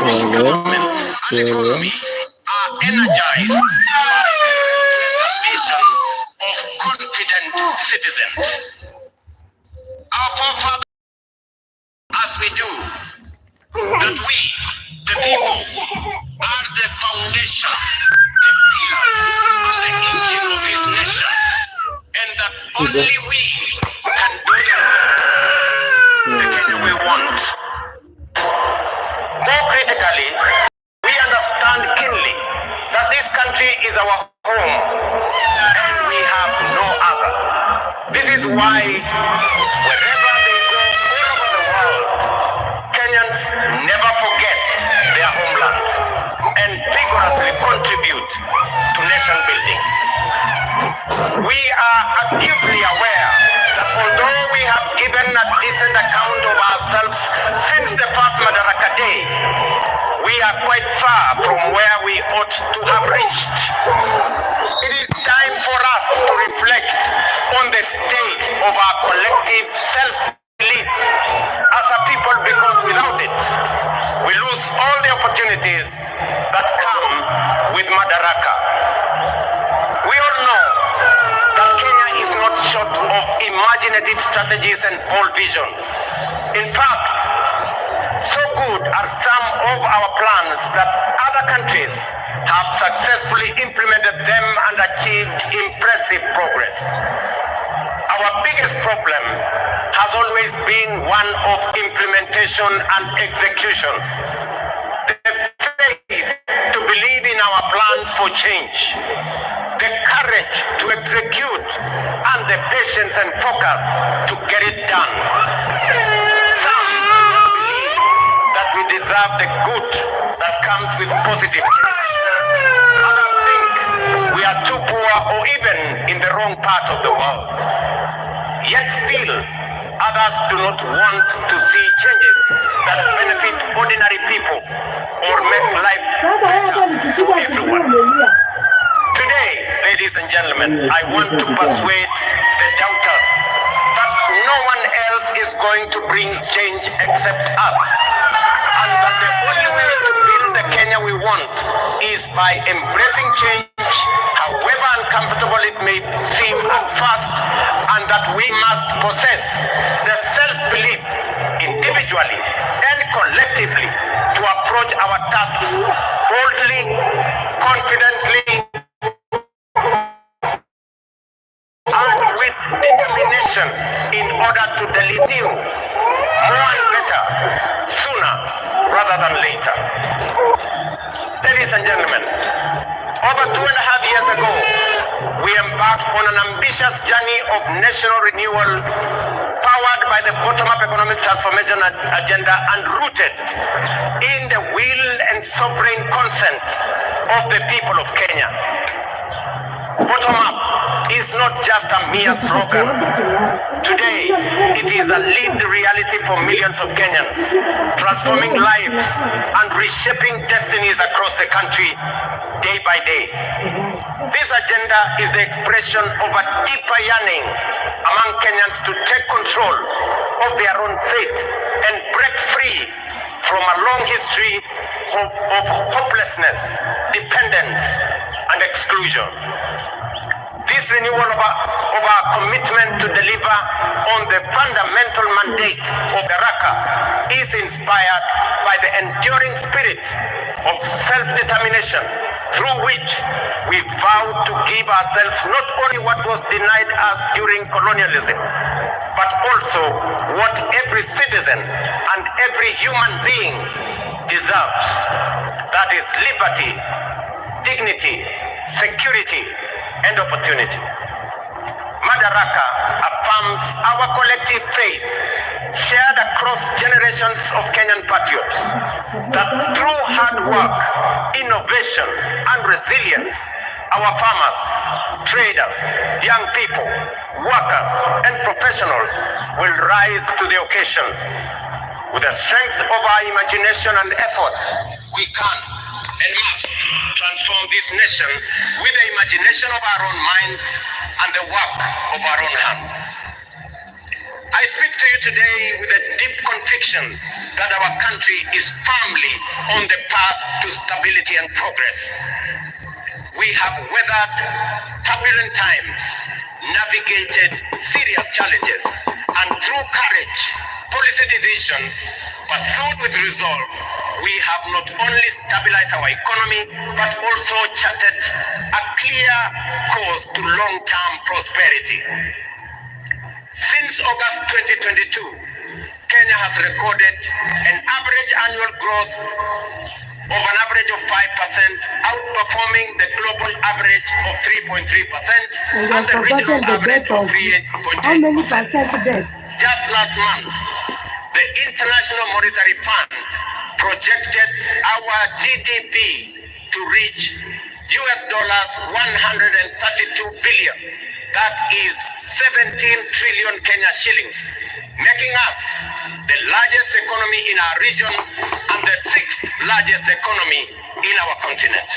Kenyan government and economy are energized by the ambition of confident citizens. Our forefathers, as we do, that we, the people, are the foundation, the pillars, and the engine of this nation, and that only we can do the Kenya we want. More critically, we understand keenly that this country is our home, and we have no other. This is why wherever they go all over the world, Kenyans never forget their homeland and vigorously contribute to nation building. We are acutely aware that although we have given a decent account of ourselves since the first Madaraka day, we are quite far from where we ought to have reached. It is time for us to reflect on the state of our collective self-belief as a people, because without it, we lose all the opportunities that come with Madaraka. We all know that Kenya is not short of imaginative strategies and bold visions. In fact, so good are some of our plans that other countries have successfully implemented them and achieved impressive progress. Our biggest problem has always been one of implementation and execution. The faith to believe in our plans for change, the courage to execute, and the patience and focus to get it done. Some believe that we deserve the good that comes with positive change. Others think we are too poor or even in the wrong part of the world. Yet still, others do not want to see changes that benefit ordinary people or make life better for everyone. Today, ladies and gentlemen, I want to persuade the doubters that no one else is going to bring change except us, and that the only way to build the Kenya we want is by embracing change, however uncomfortable it may seem at first, and that we must possess the self-belief individually and collectively to approach our tasks boldly, confidently, and with determination in order to deliver new, more and better, sooner rather than later. Ladies and gentlemen, over 2.5 years ago, we embarked on an ambitious journey of national renewal powered by the bottom-up economic transformation agenda and rooted in the will and sovereign consent of the people of Kenya. Bottom-up is not just a mere slogan. Today, it is a lived reality for millions of Kenyans, transforming lives and reshaping destinies across the country day by day. This agenda is the expression of a deeper yearning among Kenyans to take control of their own fate and break free from a long history of hopelessness, dependence, and exclusion. This renewal of our commitment to deliver on the fundamental mandate of Madaraka is inspired by the enduring spirit of self-determination through which we vow to give ourselves not only what was denied us during colonialism, but also what every citizen and every human being deserves. That is liberty, dignity, security, and opportunity. Madaraka affirms our collective faith, shared across generations of Kenyan patriots, that through hard work, innovation, and resilience, our farmers, traders, young people, workers, and professionals will rise to the occasion. With the strength of our imagination and effort, we can and must transform this nation with the imagination of our own minds and the work of our own hands. I speak to you today with a deep conviction that our country is firmly on the path to stability and progress. We have weathered turbulent times, navigated serious challenges, and through courage, policy decisions pursued with resolve, we have not only stabilized our economy, but also charted a clear course to long-term prosperity. Since August 2022, Kenya has recorded an average annual growth of an average of 5%, outperforming the global average of 3.3% and the regional average of 3.8%. Just last month, the International Monetary Fund projected our GDP to reach US dollars 132 billion. That is 17 trillion Kenya shillings, making us the largest economy in our region and the 6th largest economy in our continent.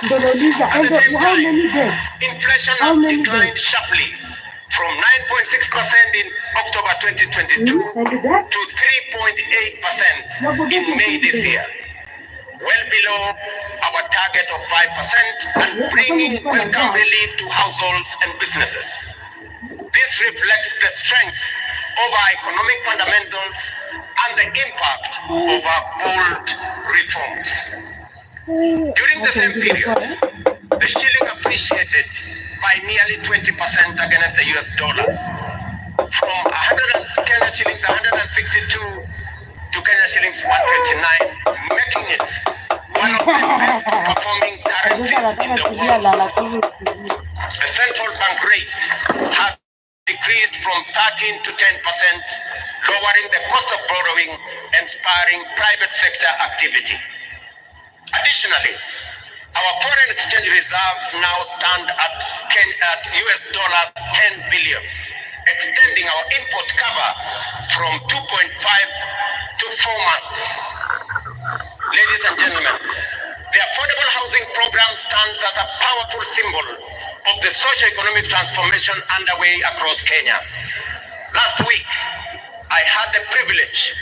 At the same time, inflation has declined sharply from 9.6% in October 2022 to 3.8% in May this year, well below our target of 5% and bringing welcome relief to households and businesses. This reflects the strength of our economic fundamentals and the impact of our bold reforms. During the same period, the shilling appreciated by nearly 20% against the US dollar, from 100 Kenya shillings 162 to Kenya shillings 129, making it one of the best performing currencies in the world. The central bank rate has decreased from 13 to 10%, lowering the cost of borrowing and spurring private sector activity. Additionally, our foreign exchange reserves now stand at US dollars 10 billion, extending our import cover from 2.5 to 4 months. Ladies and gentlemen, the affordable housing program stands as a powerful symbol of the socio-economic transformation underway across Kenya. Last week, I had the privilege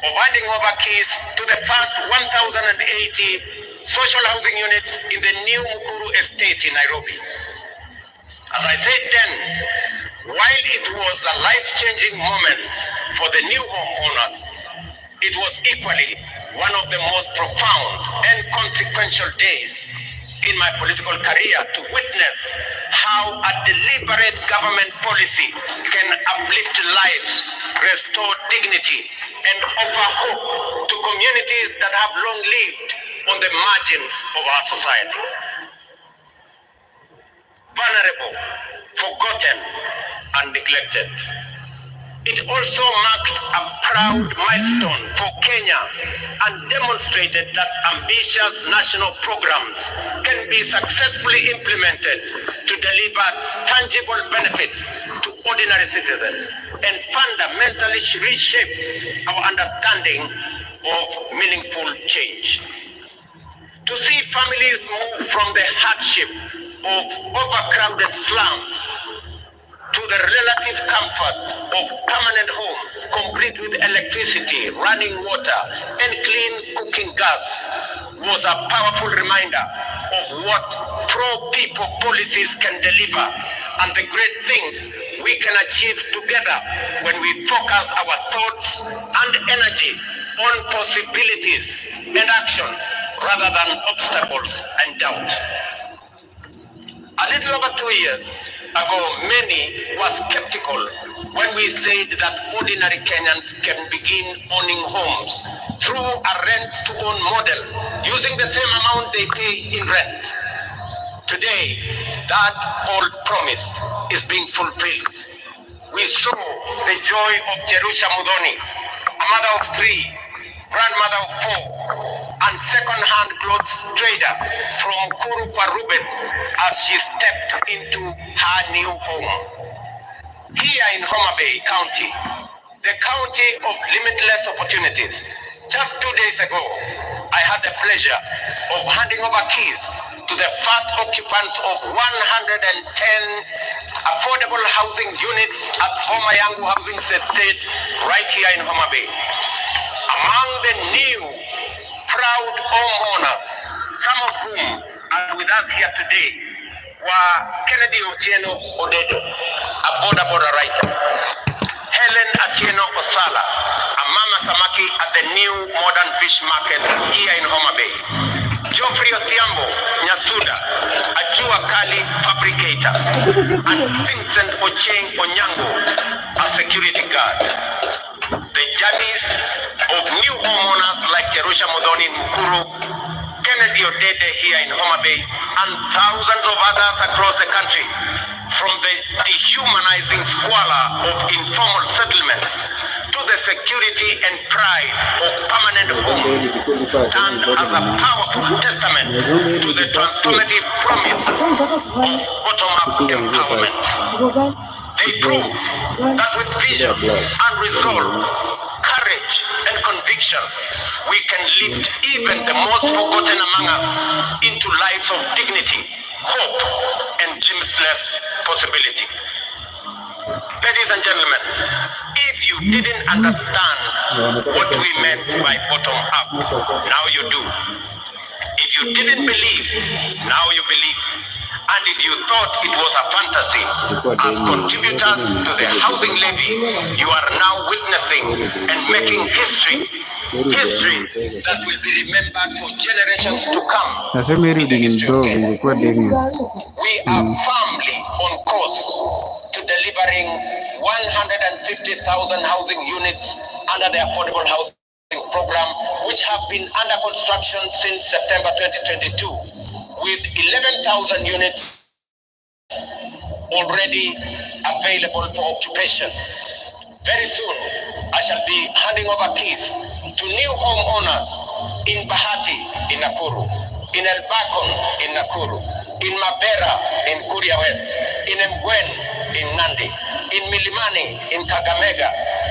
of handing over keys to the first 1,080 social housing units in the new Mukuru estate in Nairobi. As I said then, while it was a life-changing moment for the new homeowners, it was equally one of the most profound and consequential days in my political career to witness how a deliberate government policy can uplift lives, restore dignity, and offer hope to communities that have long lived on the margins of our society. Vulnerable, forgotten, and neglected. It also marked a proud milestone for Kenya and demonstrated that ambitious national programs can be successfully implemented to deliver tangible benefits to ordinary citizens and fundamentally reshape our understanding of meaningful change. To see families move from the hardship of overcrowded slums to the relative comfort of permanent homes, complete with electricity, running water, and clean cooking gas, was a powerful reminder of what pro-people policies can deliver and the great things we can achieve together when we focus our thoughts and energy on possibilities and action rather than obstacles and doubt. A little over 2 years ago, many were skeptical when we said that ordinary Kenyans can begin owning homes through a rent-to-own model using the same amount they pay in rent. Today, that old promise is being fulfilled. We saw the joy of Jerusha Mudhoni, a mother of 3, grandmother of 4, and second-hand clothes trader from Kuru kwa Ruben as she stepped into her new home. Here in Homa Bay County, the county of limitless opportunities, Just 2 days ago, I had the pleasure of handing over keys to the first occupants of 110 affordable housing units at Homa Yangu Housing Estate right here in Homa Bay. Among the new proud homeowners, some of whom are with us here today, were Kennedy Otieno Odedo, a border writer, Helen Atieno Osala, a mama samaki at the new modern fish market here in Homa Bay, Geoffrey Othiambo Nyasuda, a jua kali fabricator, and Vincent Ocheng Onyango, a security guard. The journeys of new homeowners like Cherusha Modoni in Mukuru, Kennedy Odede here in Homa Bay, and thousands of others across the country, from the dehumanizing squalor of informal settlements to the security and pride of permanent homes, stand as a powerful testament to the transformative promise of bottom-up empowerment. They prove that with vision and resolve, courage and conviction, we can lift even the most forgotten among us into lives of dignity, hope, and limitless possibility. Ladies and gentlemen, if you didn't understand what we meant by bottom up, now you do. If you didn't believe, now you believe. And if you thought it was a fantasy, as contributors to the housing levy, you are now witnessing and making history that will be remembered for generations to come. We are firmly on course to delivering 150,000 housing units under the Affordable Housing Program, which have been under construction since September 2022, with 11,000 units already available for occupation. Very soon, I shall be handing over keys to new homeowners in Bahati in Nakuru, in El Bakon in Nakuru, in Mabera in Kuria West, in Mgwen in Nandi, in Milimani in Kakamega,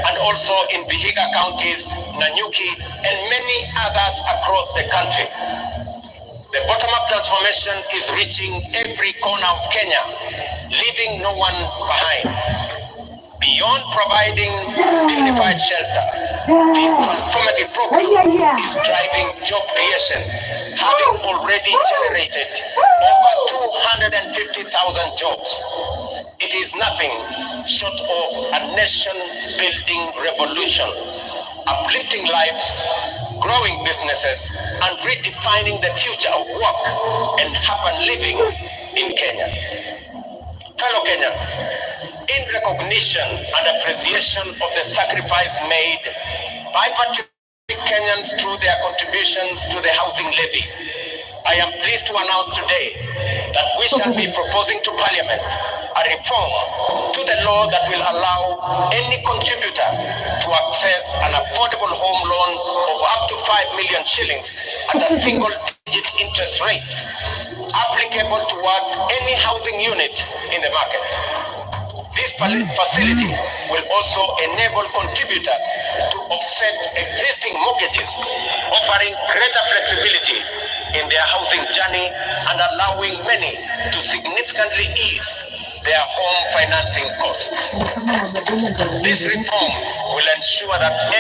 and also in Vihiga counties, Nanyuki, and many others across the country. The bottom-up transformation is reaching every corner of Kenya, leaving no one behind. Beyond providing dignified shelter, this transformative program is driving job creation, having already generated over 250,000 jobs. It is nothing short of a nation-building revolution, uplifting lives, growing businesses, and redefining the future of work and urban living in Kenya. Fellow Kenyans, in recognition and appreciation of the sacrifice made by patriotic Kenyans through their contributions to the housing levy, I am pleased to announce today that we shall be proposing to Parliament a reform to the law that will allow any contributor to access an affordable home loan of up to 5 million shillings at a single-digit interest rate, applicable towards any housing unit in the market. This facility will also enable contributors to offset existing mortgages, offering greater flexibility in their housing journey and allowing many to significantly ease their home financing costs. These reforms will ensure that